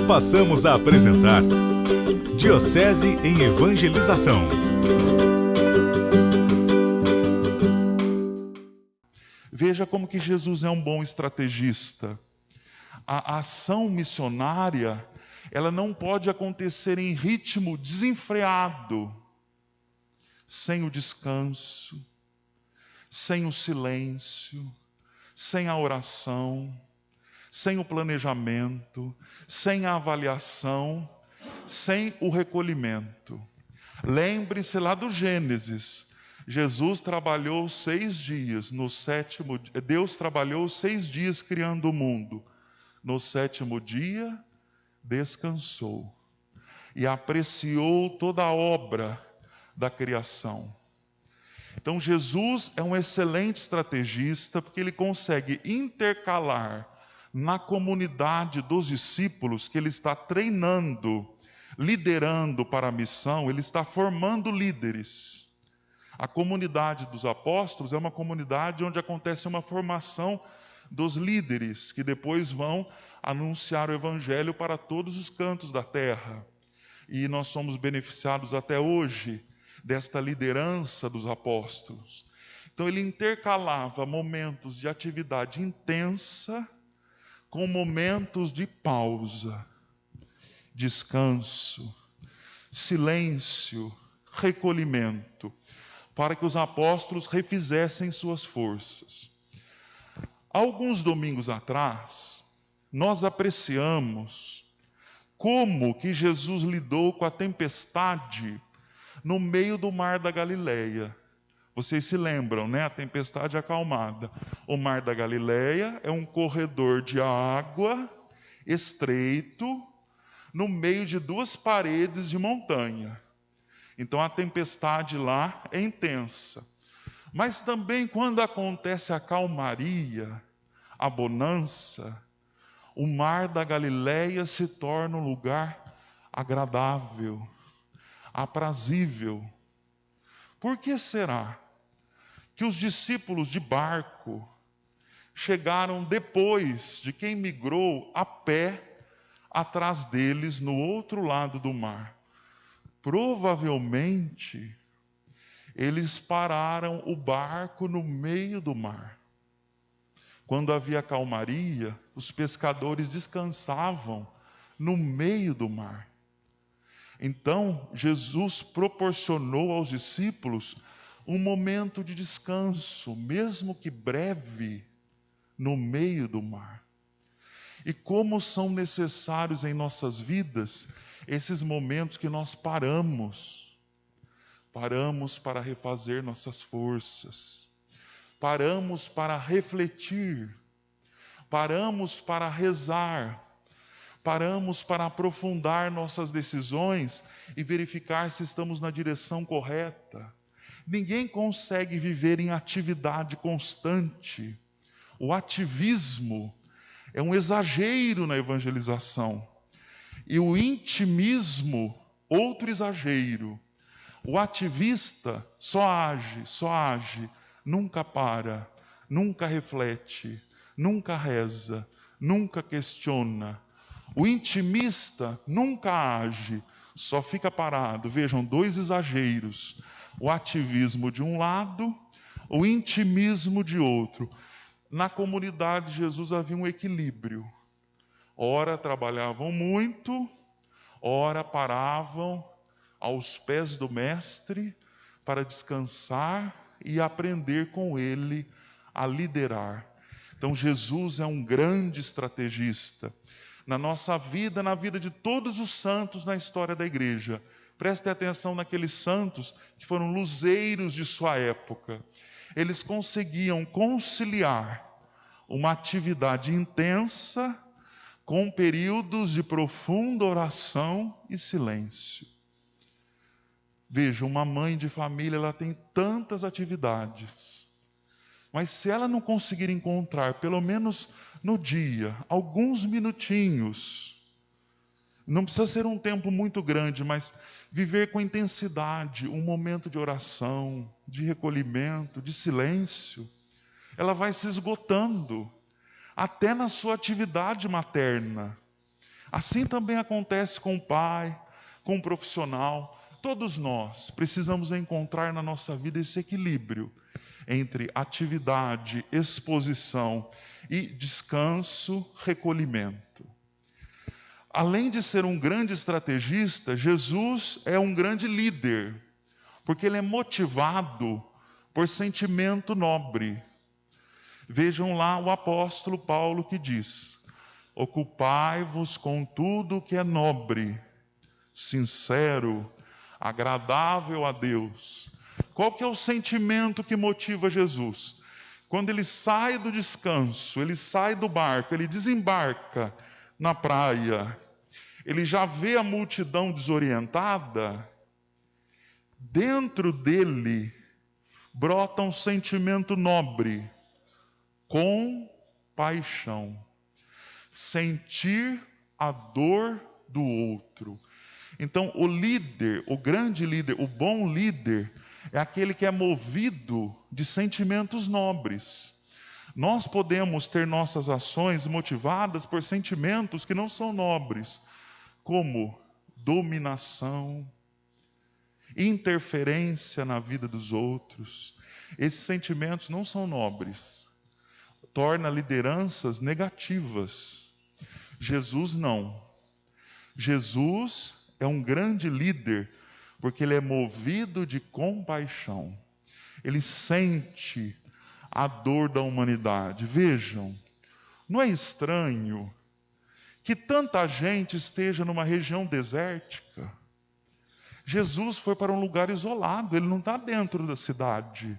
passamos a apresentar Diocese em Evangelização. Veja como que Jesus é um bom estrategista. A ação missionária, ela não pode acontecer em ritmo desenfreado, sem o descanso, sem o silêncio, sem a oração, sem o planejamento, sem a avaliação, sem o recolhimento. Lembre-se lá do Gênesis. Jesus trabalhou 6 dias, Deus trabalhou 6 dias criando o mundo. No 7º dia, descansou e apreciou toda a obra da criação. Então Jesus é um excelente estrategista, porque ele consegue intercalar na comunidade dos discípulos que ele está treinando, liderando para a missão, ele está formando líderes. A comunidade dos apóstolos é uma comunidade onde acontece uma formação dos líderes, que depois vão anunciar o evangelho para todos os cantos da terra. E nós somos beneficiados até hoje desta liderança dos apóstolos. Então ele intercalava momentos de atividade intensa com momentos de pausa, descanso, silêncio, recolhimento, para que os apóstolos refizessem suas forças. Alguns domingos atrás, nós apreciamos como que Jesus lidou com a tempestade no meio do mar da Galileia. Vocês se lembram, né? A tempestade acalmada. O mar da Galileia é um corredor de água estreito no meio de 2 paredes de montanha. Então a tempestade lá é intensa. Mas também quando acontece a calmaria, a bonança, o mar da Galileia se torna um lugar agradável, aprazível. Por que será que os discípulos de barco chegaram depois de quem migrou a pé atrás deles no outro lado do mar? Provavelmente eles pararam o barco no meio do mar. Quando havia calmaria, os pescadores descansavam no meio do mar. Então, Jesus proporcionou aos discípulos um momento de descanso, mesmo que breve, no meio do mar. E como são necessários em nossas vidas esses momentos que nós paramos para refazer nossas forças, paramos para refletir, paramos para rezar, paramos para aprofundar nossas decisões e verificar se estamos na direção correta. Ninguém consegue viver em atividade constante. O ativismo é um exagero na evangelização. E o intimismo, outro exagero. O ativista só age, nunca para, nunca reflete, nunca reza, nunca questiona. O intimista nunca age, só fica parado. Vejam, 2 exageros. O ativismo de um lado, o intimismo de outro. Na comunidade de Jesus havia um equilíbrio. Ora trabalhavam muito, ora paravam aos pés do mestre para descansar e aprender com ele a liderar. Então Jesus é um grande estrategista. Na nossa vida, na vida de todos os santos na história da igreja. Prestem atenção naqueles santos que foram luzeiros de sua época. Eles conseguiam conciliar uma atividade intensa com períodos de profunda oração e silêncio. Veja, uma mãe de família, ela tem tantas atividades, mas se ela não conseguir encontrar, pelo menos no dia, alguns minutinhos, não precisa ser um tempo muito grande, mas viver com intensidade um momento de oração, de recolhimento, de silêncio, ela vai se esgotando, até na sua atividade materna. Assim também acontece com o pai, com o profissional. Todos nós precisamos encontrar na nossa vida esse equilíbrio entre atividade, exposição e descanso, recolhimento. Além de ser um grande estrategista, Jesus é um grande líder, porque ele é motivado por sentimento nobre. Vejam lá o apóstolo Paulo que diz: ocupai-vos com tudo que é nobre, sincero, agradável a Deus. Qual que é o sentimento que motiva Jesus? Quando ele sai do descanso, ele sai do barco, ele desembarca na praia, ele já vê a multidão desorientada, dentro dele brota um sentimento nobre, compaixão, sentir a dor do outro. Então, o líder, o grande líder, o bom líder, é aquele que é movido de sentimentos nobres. Nós podemos ter nossas ações motivadas por sentimentos que não são nobres, como dominação, interferência na vida dos outros. Esses sentimentos não são nobres, torna lideranças negativas. Jesus não. Jesus é um grande líder, porque ele é movido de compaixão. Ele sente a dor da humanidade. Vejam, não é estranho que tanta gente esteja numa região desértica? Jesus foi para um lugar isolado, ele não está dentro da cidade,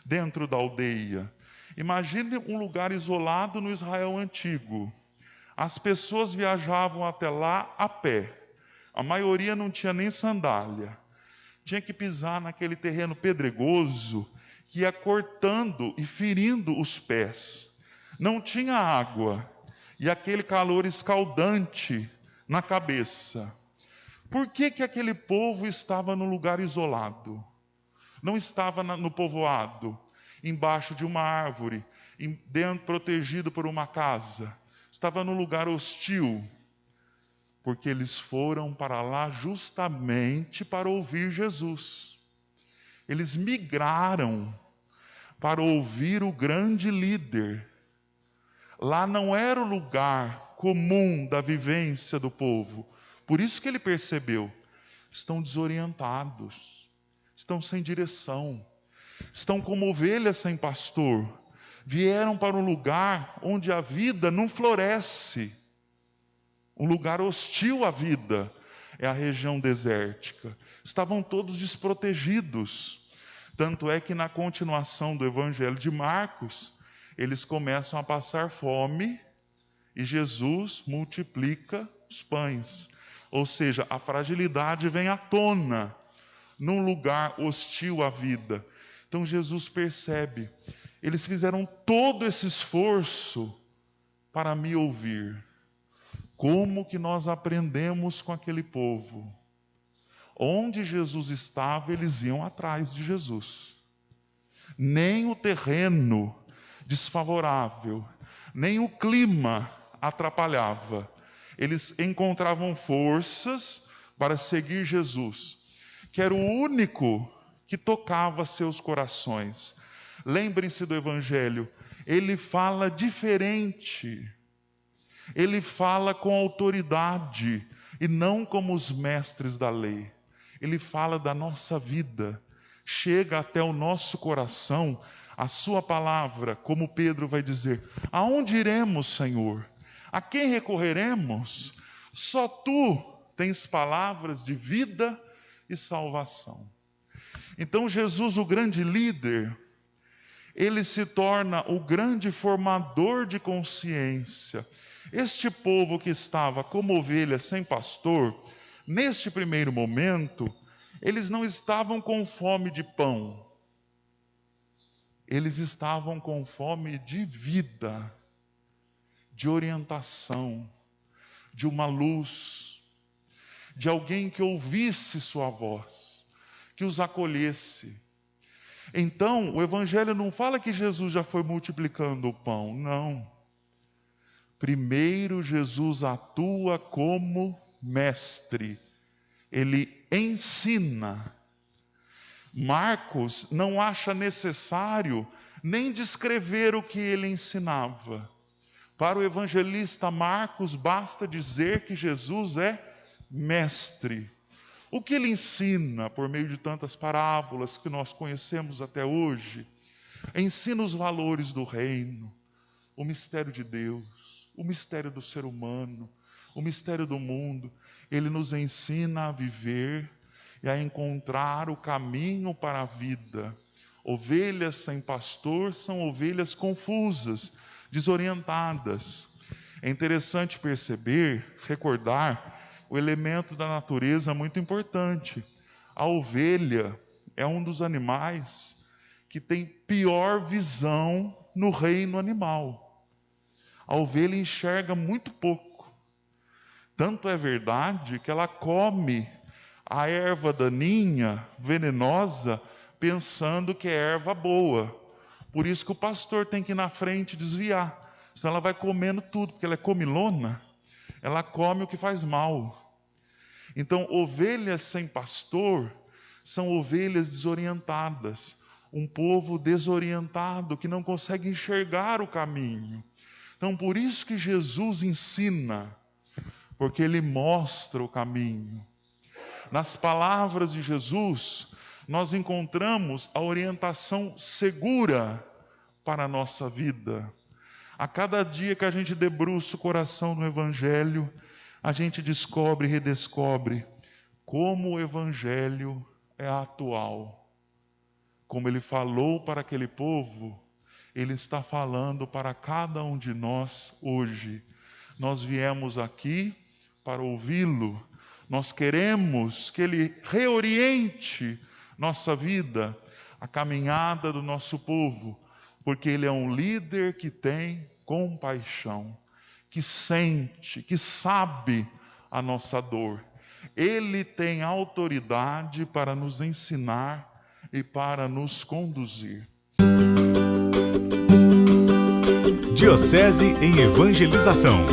dentro da aldeia. Imagine um lugar isolado no Israel antigo. As pessoas viajavam até lá a pé. A maioria não tinha nem sandália. Tinha que pisar naquele terreno pedregoso que ia cortando e ferindo os pés. Não tinha água e aquele calor escaldante na cabeça. Por que aquele povo estava num lugar isolado? Não estava no povoado, embaixo de uma árvore, dentro, protegido por uma casa. Estava num lugar hostil, porque eles foram para lá justamente para ouvir Jesus. Eles migraram para ouvir o grande líder. Lá não era o lugar comum da vivência do povo. Por isso que ele percebeu: estão desorientados, estão sem direção, estão como ovelhas sem pastor. Vieram para um lugar onde a vida não floresce. Um lugar hostil à vida é a região desértica. Estavam todos desprotegidos. Tanto é que na continuação do Evangelho de Marcos, eles começam a passar fome e Jesus multiplica os pães. Ou seja, a fragilidade vem à tona num lugar hostil à vida. Então Jesus percebe, eles fizeram todo esse esforço para me ouvir. Como que nós aprendemos com aquele povo? Onde Jesus estava, eles iam atrás de Jesus. Nem o terreno desfavorável, nem o clima atrapalhava. Eles encontravam forças para seguir Jesus, que era o único que tocava seus corações. Lembrem-se do Evangelho, ele fala diferente. Ele fala com autoridade e não como os mestres da lei. Ele fala da nossa vida, chega até o nosso coração a sua palavra, como Pedro vai dizer: aonde iremos, Senhor? A quem recorreremos? Só tu tens palavras de vida e salvação. Então Jesus, o grande líder, ele se torna o grande formador de consciência. Este povo que estava como ovelha sem pastor, neste primeiro momento, eles não estavam com fome de pão. Eles estavam com fome de vida, de orientação, de uma luz, de alguém que ouvisse sua voz, que os acolhesse. Então, o Evangelho não fala que Jesus já foi multiplicando o pão, não. Primeiro, Jesus atua como mestre. Ele ensina. Marcos não acha necessário nem descrever o que ele ensinava. Para o evangelista Marcos, basta dizer que Jesus é mestre. O que ele ensina por meio de tantas parábolas que nós conhecemos até hoje? Ensina os valores do reino, o mistério de Deus, o mistério do ser humano, o mistério do mundo. Ele nos ensina a viver e a encontrar o caminho para a vida. Ovelhas sem pastor são ovelhas confusas, desorientadas. É interessante perceber, recordar o elemento da natureza muito importante. A ovelha é um dos animais que tem pior visão no reino animal. A ovelha enxerga muito pouco. Tanto é verdade que ela come a erva daninha, venenosa, pensando que é erva boa. Por isso que o pastor tem que ir na frente desviar. Senão ela vai comendo tudo, porque ela é comilona. Ela come o que faz mal. Então, ovelhas sem pastor são ovelhas desorientadas. Um povo desorientado que não consegue enxergar o caminho. Então, por isso que Jesus ensina, porque Ele mostra o caminho. Nas palavras de Jesus, nós encontramos a orientação segura para a nossa vida. A cada dia que a gente debruça o coração no Evangelho, a gente descobre e redescobre como o Evangelho é atual. Como Ele falou para aquele povo, Ele está falando para cada um de nós hoje. Nós viemos aqui para ouvi-lo. Nós queremos que Ele reoriente nossa vida, a caminhada do nosso povo, porque Ele é um líder que tem compaixão, que sente, que sabe a nossa dor. Ele tem autoridade para nos ensinar e para nos conduzir. Diocese em Evangelização.